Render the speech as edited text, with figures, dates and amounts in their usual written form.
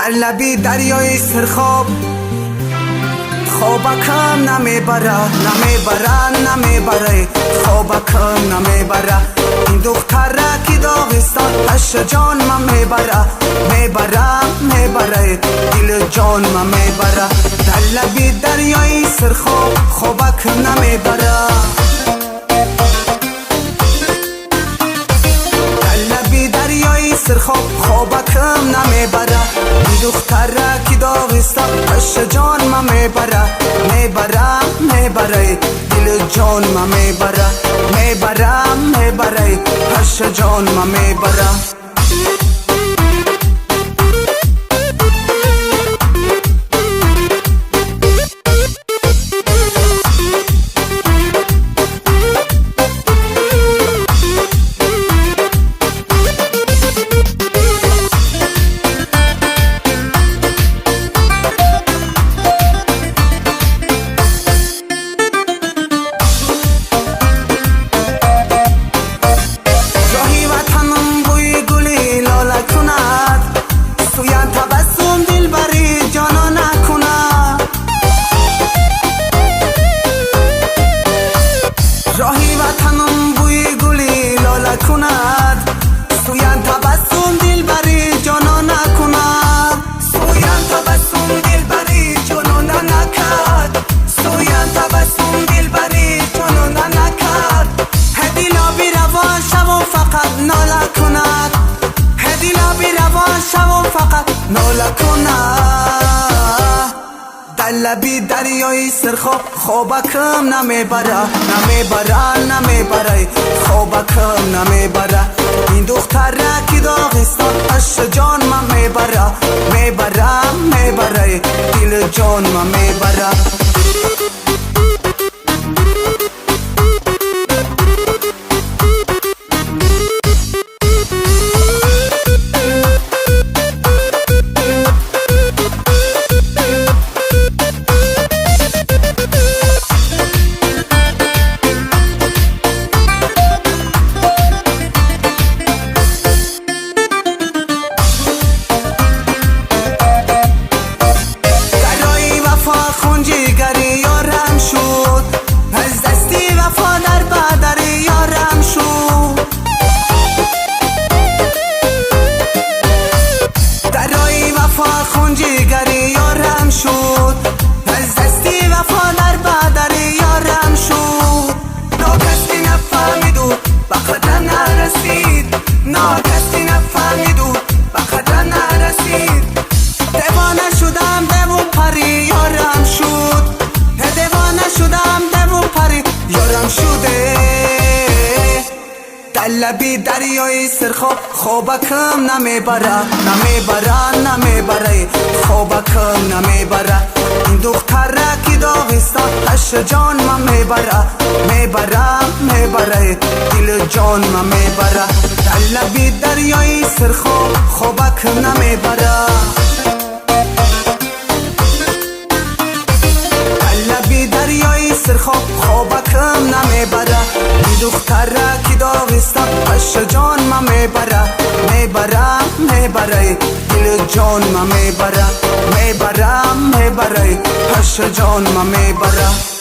در لبی دریای سرخاب خوابکم نمیبره خوابکم نمیبره این دختره که داغستان عشق جان من میبره دل جان من میبره در لبی دریای سرخاب خوابکم نمیبره خوابکم نمیبره این دختره که داغستان عشق جان من میبره دل جان من میبره عشق جان من میبره راهی وطنم بوی گلی لاله کند سویان تبسم دل بری جانا نکند سویان تبسم دل بری جانا نکد سویان تبسم دل بری جانا نکد هدیلا بی روان شو فقط ناله کند هدیلا بی روان شو فقط ناله کند در لبی دریای سرخاب خوابکم نمیبره خوابکم نمیبره این دختره که داغستان عشق جان من میبره دل جان من میبره خونجیگری یارم شد از دستی وفا در بدر یارم شد ناکسی نفهمید و به قدر نرسید ناکسی نفهمید و به قدر نرسید دیوانه شدم دیو پری یارم شد دیوانه شدم دیو پری یارم شده در لبی دریای سرخاب خوابکم نمیبره خوابکم نمیبره این دختره که داغستان عشق جان من میبره دل جان من میبره در لبی دریای سرخاب خوابکم نمیبره خوابکم نمیبره این دختره که داغستان عشق جان من میبره دل جان من میبره عشق جان من میبره